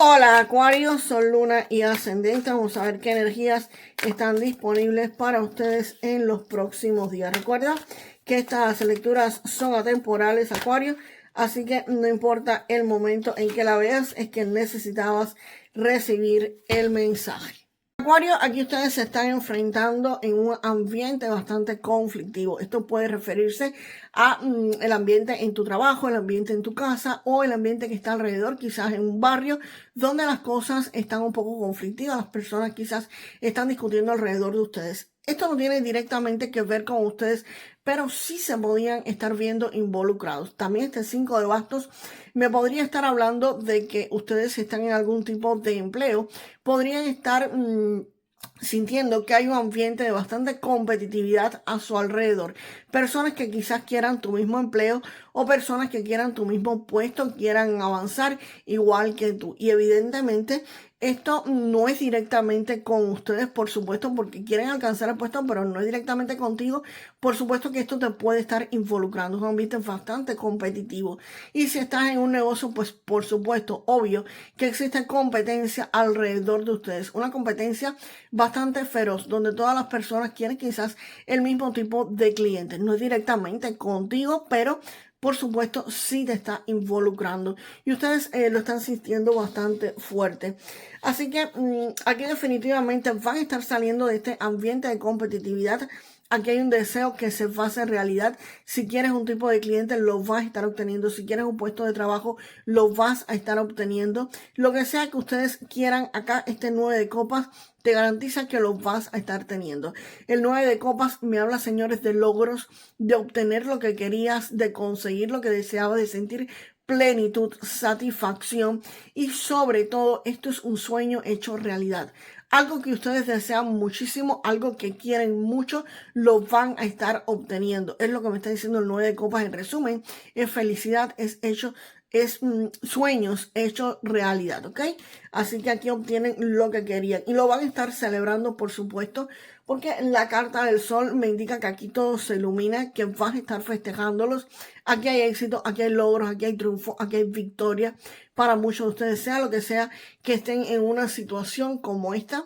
Hola Acuario, Sol, Luna y Ascendente. Vamos a ver qué energías están disponibles para ustedes en los próximos días. Recuerda que estas lecturas son atemporales, Acuario, así que no importa el momento en que la veas, es que necesitabas recibir el mensaje. Acuario, aquí ustedes se están enfrentando en un ambiente bastante conflictivo. Esto puede referirse a el ambiente en tu trabajo, el ambiente en tu casa o el ambiente que está alrededor, quizás en un barrio donde las cosas están un poco conflictivas. Las personas quizás están discutiendo alrededor de ustedes. Esto no tiene directamente que ver con ustedes, pero sí se podían estar viendo involucrados. También este 5 de bastos me podría estar hablando de que ustedes están en algún tipo de empleo. Podrían estar sintiendo que hay un ambiente de bastante competitividad a su alrededor. Personas que quizás quieran tu mismo empleo o personas que quieran tu mismo puesto, quieran avanzar igual que tú. Y evidentemente esto no es directamente con ustedes, por supuesto, porque quieren alcanzar el puesto, pero no es directamente contigo. Por supuesto que esto te puede estar involucrando. Es un ambiente bastante competitivo. Y si estás en un negocio, pues por supuesto, obvio que existe competencia alrededor de ustedes. Una competencia bastante feroz, donde todas las personas quieren quizás el mismo tipo de clientes. No es directamente contigo, pero por supuesto sí te está involucrando y ustedes lo están sintiendo bastante fuerte. Así que aquí definitivamente van a estar saliendo de este ambiente de competitividad. Aquí hay un deseo que se va a hacer realidad. Si quieres un tipo de cliente, lo vas a estar obteniendo. Si quieres un puesto de trabajo, lo vas a estar obteniendo. Lo que sea que ustedes quieran, acá este 9 de copas te garantiza que lo vas a estar teniendo. El 9 de copas me habla, señores, de logros, de obtener lo que querías, de conseguir lo que deseabas, de sentir plenitud, satisfacción y sobre todo esto es un sueño hecho realidad. Algo que ustedes desean muchísimo, algo que quieren mucho, lo van a estar obteniendo. Es lo que me está diciendo el 9 de copas en resumen. Es felicidad, es hecho, es sueños hechos realidad, ¿ok? Así que aquí obtienen lo que querían y lo van a estar celebrando, por supuesto, porque la carta del sol me indica que aquí todo se ilumina, que vas a estar festejándolos. Aquí hay éxito, aquí hay logros, aquí hay triunfo, aquí hay victoria para muchos de ustedes, sea lo que sea que estén en una situación como esta.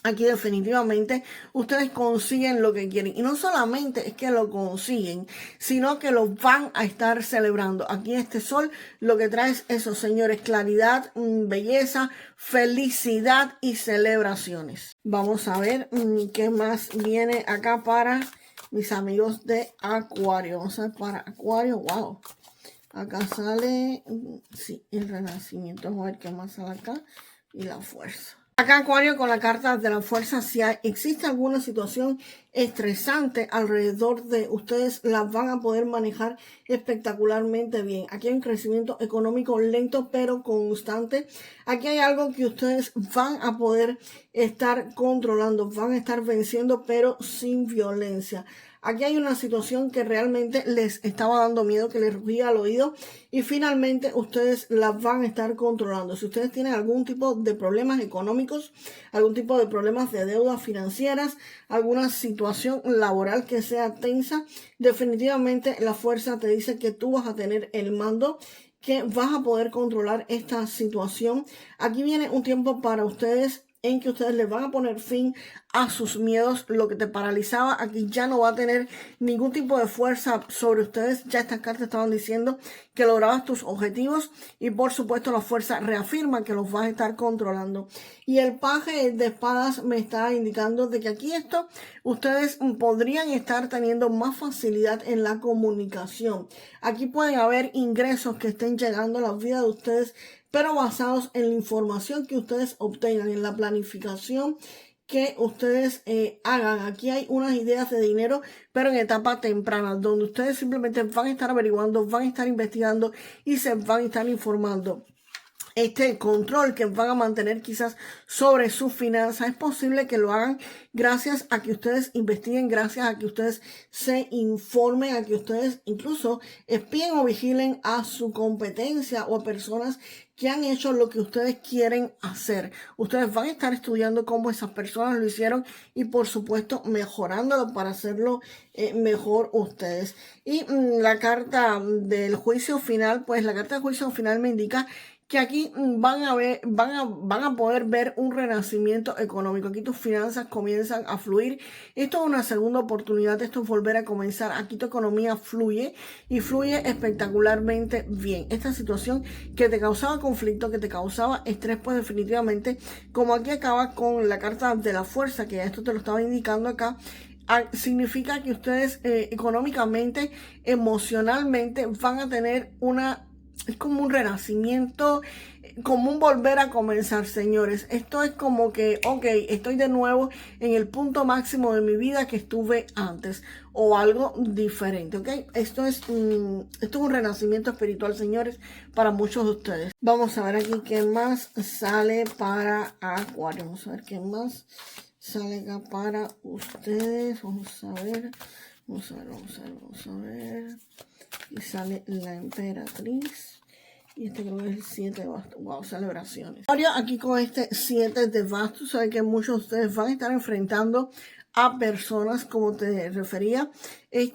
Aquí definitivamente ustedes consiguen lo que quieren. Y no solamente es que lo consiguen, sino que lo van a estar celebrando. Aquí este sol lo que trae es eso, señores, claridad, belleza, felicidad y celebraciones. Vamos a ver qué más viene acá para mis amigos de Acuario. Vamos a ver para Acuario, wow. Acá sale, sí, el renacimiento. Vamos a ver qué más sale acá. Y la fuerza. Acá Acuario con la carta de la fuerza, si existe alguna situación estresante alrededor de ustedes, la van a poder manejar espectacularmente bien. Aquí hay un crecimiento económico lento pero constante. Aquí hay algo que ustedes van a poder estar controlando, van a estar venciendo pero sin violencia. Aquí hay una situación que realmente les estaba dando miedo, que les rugía al oído y finalmente ustedes la van a estar controlando. Si ustedes tienen algún tipo de problemas económicos, algún tipo de problemas de deudas financieras, alguna situación laboral que sea tensa, definitivamente la fuerza te dice que tú vas a tener el mando, que vas a poder controlar esta situación. Aquí viene un tiempo para ustedes en que ustedes le van a poner fin a sus miedos. Lo que te paralizaba aquí ya no va a tener ningún tipo de fuerza sobre ustedes. Ya estas cartas estaban diciendo que lograbas tus objetivos y por supuesto la fuerza reafirma que los vas a estar controlando. Y el paje de espadas me está indicando de que aquí esto ustedes podrían estar teniendo más facilidad en la comunicación. Aquí pueden haber ingresos que estén llegando a la vida de ustedes, pero basados en la información que ustedes obtengan, en la planificación que ustedes hagan. Aquí hay unas ideas de dinero, pero en etapa temprana, donde ustedes simplemente van a estar averiguando, van a estar investigando y se van a estar informando. Este control que van a mantener quizás sobre sus finanzas, es posible que lo hagan gracias a que ustedes investiguen, gracias a que ustedes se informen, a que ustedes incluso espíen o vigilen a su competencia o a personas que han hecho lo que ustedes quieren hacer. Ustedes van a estar estudiando cómo esas personas lo hicieron y por supuesto mejorándolo para hacerlo mejor ustedes. Y la carta del juicio final, pues la carta del juicio final me indica que aquí van a poder ver un renacimiento económico. Aquí tus finanzas comienzan a fluir. Esto es una segunda oportunidad, esto es volver a comenzar. Aquí tu economía fluye y fluye espectacularmente bien. Esta situación que te causaba conflicto, que te causaba estrés, pues definitivamente, como aquí acaba con la carta de la fuerza, que esto te lo estaba indicando acá, significa que ustedes económicamente, emocionalmente van a tener es como un renacimiento, como un volver a comenzar, señores. Esto es como que, ok, estoy de nuevo en el punto máximo de mi vida que estuve antes, o algo diferente, ok. Esto es un renacimiento espiritual, señores, para muchos de ustedes. Vamos a ver aquí qué más sale para Acuario. Vamos a ver qué más sale acá para ustedes. Vamos a ver. Y sale la emperatriz. Y este creo que es el 7 de bastos. Wow, celebraciones. Ahora aquí con este 7 de bastos, sabe que muchos de ustedes van a estar enfrentando a personas, como te refería. Es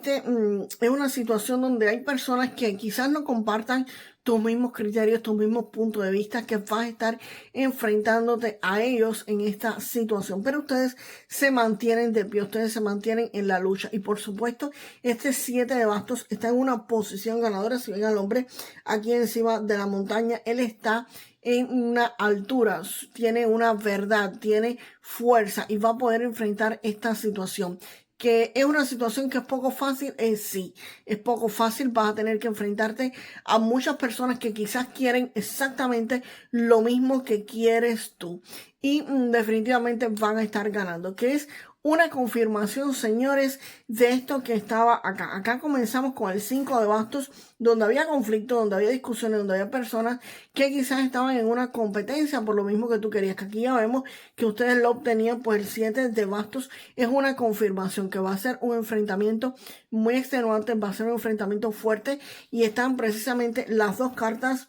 una situación donde hay personas que quizás no compartan tus mismos criterios, tus mismos puntos de vista, que vas a estar enfrentándote a ellos en esta situación. Pero ustedes se mantienen de pie, ustedes se mantienen en la lucha. Y por supuesto, este 7 de bastos está en una posición ganadora. Si ven al hombre aquí encima de la montaña, él está en una altura, tiene una verdad, tiene fuerza y va a poder enfrentar esta situación. Que es una situación que es poco fácil, sí, es poco fácil. Vas a tener que enfrentarte a muchas personas que quizás quieren exactamente lo mismo que quieres tú y definitivamente van a estar ganando, que es una confirmación, señores, de esto que estaba acá. Acá comenzamos con el 5 de bastos, donde había conflicto, donde había discusiones, donde había personas que quizás estaban en una competencia por lo mismo que tú querías. Que aquí ya vemos que ustedes lo obtenían, pues el 7 de bastos es una confirmación que va a ser un enfrentamiento muy extenuante, va a ser un enfrentamiento fuerte y están precisamente las dos cartas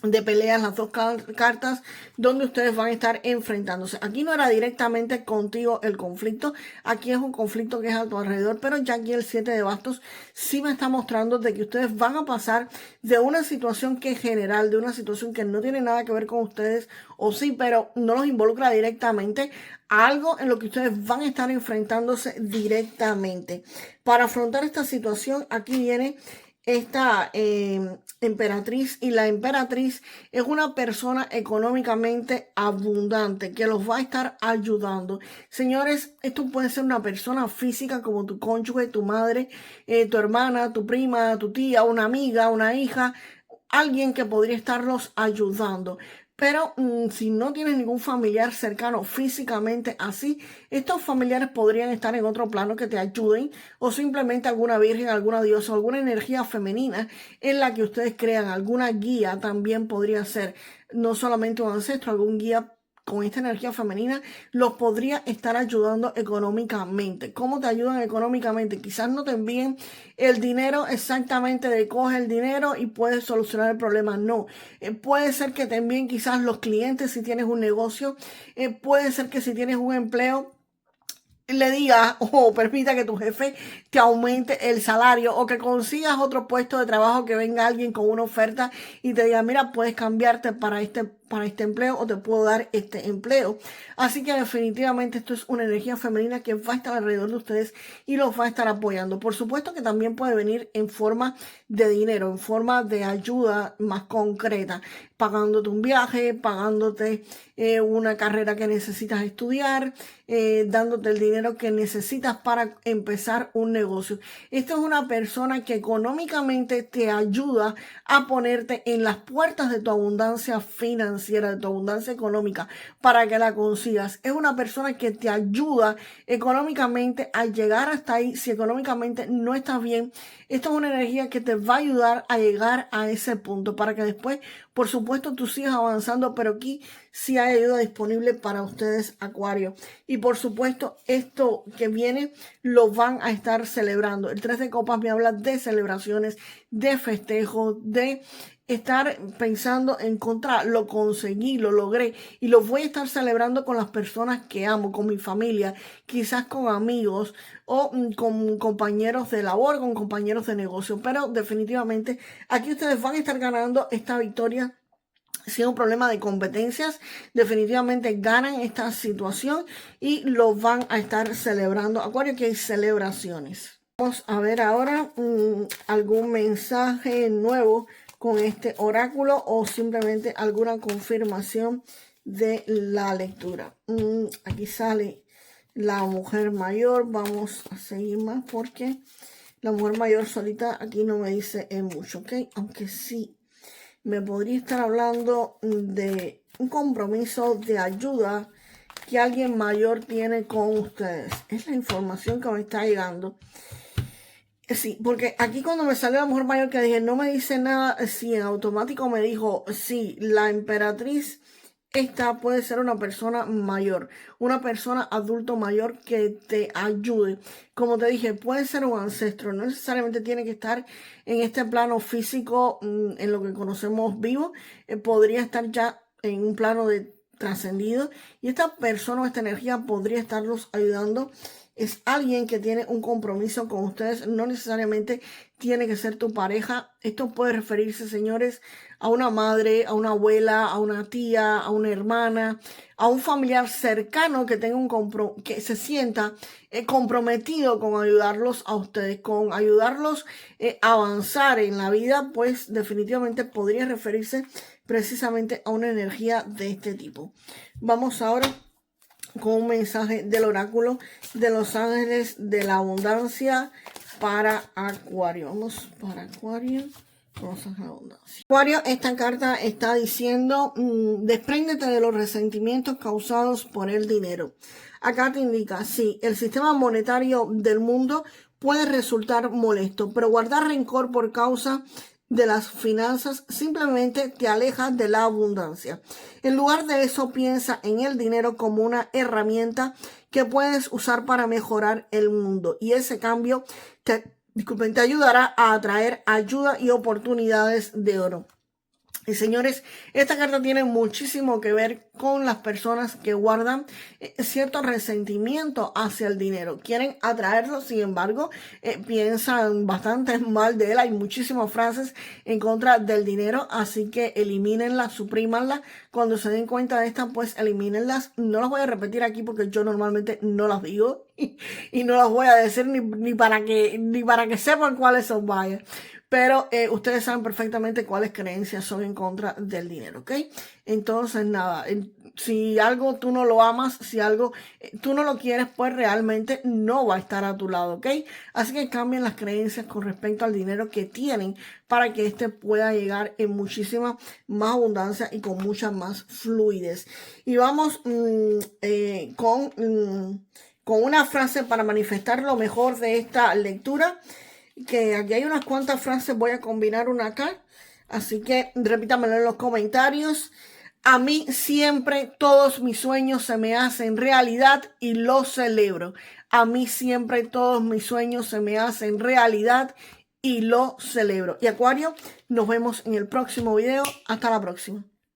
de peleas, las dos cartas donde ustedes van a estar enfrentándose. Aquí no era directamente contigo el conflicto, aquí es un conflicto que es a tu alrededor, pero ya aquí el 7 de bastos sí me está mostrando de que ustedes van a pasar de una situación que es general, de una situación que no tiene nada que ver con ustedes, o sí, pero no los involucra directamente, a algo en lo que ustedes van a estar enfrentándose directamente. Para afrontar esta situación, aquí viene esta emperatriz, y la emperatriz es una persona económicamente abundante que los va a estar ayudando. Señores, esto puede ser una persona física como tu cónyuge, tu madre, tu hermana, tu prima, tu tía, una amiga, una hija, alguien que podría estarlos ayudando. Pero si no tienes ningún familiar cercano físicamente así, estos familiares podrían estar en otro plano que te ayuden, o simplemente alguna virgen, alguna diosa, alguna energía femenina en la que ustedes crean, alguna guía también podría ser, no solamente un ancestro, algún guía con esta energía femenina los podría estar ayudando económicamente. ¿Cómo te ayudan económicamente? Quizás no te envíen el dinero exactamente de coge el dinero y puedes solucionar el problema. No. Puede ser que te envíen quizás los clientes si tienes un negocio. Puede ser que si tienes un empleo le diga o permita que tu jefe te aumente el salario, o que consigas otro puesto de trabajo, que venga alguien con una oferta y te diga, mira, puedes cambiarte para este empleo, o te puedo dar este empleo. Así que definitivamente esto es una energía femenina que va a estar alrededor de ustedes y los va a estar apoyando. Por supuesto que también puede venir en forma de dinero, en forma de ayuda más concreta, pagándote un viaje, pagándote una carrera que necesitas estudiar, dándote el dinero que necesitas para empezar un negocio. Esta es una persona que económicamente te ayuda a ponerte en las puertas de tu abundancia financiera, de tu abundancia económica, para que la consigas. Es una persona que te ayuda económicamente a llegar hasta ahí. Si económicamente no estás bien, esta es una energía que te va a ayudar a llegar a ese punto, para que después, por supuesto, tú sigas avanzando, pero aquí sí hay ayuda disponible para ustedes, Acuario. Y por supuesto, esto que viene lo van a estar celebrando. El 3 de copas me habla de celebraciones, de festejos, de estar pensando en contra, lo conseguí, lo logré, y lo voy a estar celebrando con las personas que amo, con mi familia, quizás con amigos, o con compañeros de labor, con compañeros de negocio. Pero definitivamente aquí ustedes van a estar ganando esta victoria Si es un problema de competencias, definitivamente ganan esta situación y lo van a estar celebrando. Acuario, que hay celebraciones. Vamos a ver ahora algún mensaje nuevo con este oráculo o simplemente alguna confirmación de la lectura. Aquí sale la mujer mayor. Vamos a seguir más porque la mujer mayor solita aquí no me dice mucho, ¿ok? Aunque sí me podría estar hablando de un compromiso de ayuda que alguien mayor tiene con ustedes. Es la información que me está llegando. Sí, porque aquí cuando me salió la mujer mayor que dije, no me dice nada, sí, en automático me dijo, sí, la emperatriz, esta puede ser una persona mayor, una persona adulto mayor que te ayude. Como te dije, puede ser un ancestro, no necesariamente tiene que estar en este plano físico, en lo que conocemos vivo, podría estar ya en un plano de trascendido y esta persona o esta energía podría estarlos ayudando. Es alguien que tiene un compromiso con ustedes, no necesariamente tiene que ser tu pareja. Esto puede referirse, señores, a una madre, a una abuela, a una tía, a una hermana, a un familiar cercano que tenga que se sienta comprometido con ayudarlos a ustedes, con ayudarlos a avanzar en la vida, pues definitivamente podría referirse precisamente a una energía de este tipo. Vamos ahora con un mensaje del oráculo de los ángeles de la abundancia para Acuario. Vamos para Acuario. Acuario, esta carta está diciendo, despréndete de los resentimientos causados por el dinero. Acá te indica, sí, el sistema monetario del mundo puede resultar molesto, pero guardar rencor por causa de las finanzas simplemente te aleja de la abundancia. En lugar de eso, piensa en el dinero como una herramienta que puedes usar para mejorar el mundo, y ese cambio te ayudará a atraer ayuda y oportunidades de oro. Y señores, esta carta tiene muchísimo que ver con las personas que guardan cierto resentimiento hacia el dinero. Quieren atraerlo, sin embargo, piensan bastante mal de él. Hay muchísimas frases en contra del dinero, así que elimínenlas, suprímanlas. Cuando se den cuenta de estas, pues elimínenlas. No las voy a repetir aquí porque yo normalmente no las digo y no las voy a decir ni para que sepan cuáles son, vaya. Pero ustedes saben perfectamente cuáles creencias son en contra del dinero, ¿ok? Entonces, nada, si algo tú no lo amas, si algo tú no lo quieres, pues realmente no va a estar a tu lado, ¿ok? Así que cambien las creencias con respecto al dinero que tienen para que este pueda llegar en muchísima más abundancia y con mucha más fluidez. Y vamos con una frase para manifestar lo mejor de esta lectura. Que aquí hay unas cuantas frases, voy a combinar una acá, así que repítamelo en los comentarios. A mí siempre todos mis sueños se me hacen realidad y lo celebro. A mí siempre todos mis sueños se me hacen realidad y lo celebro. Y Acuario, nos vemos en el próximo video. Hasta la próxima.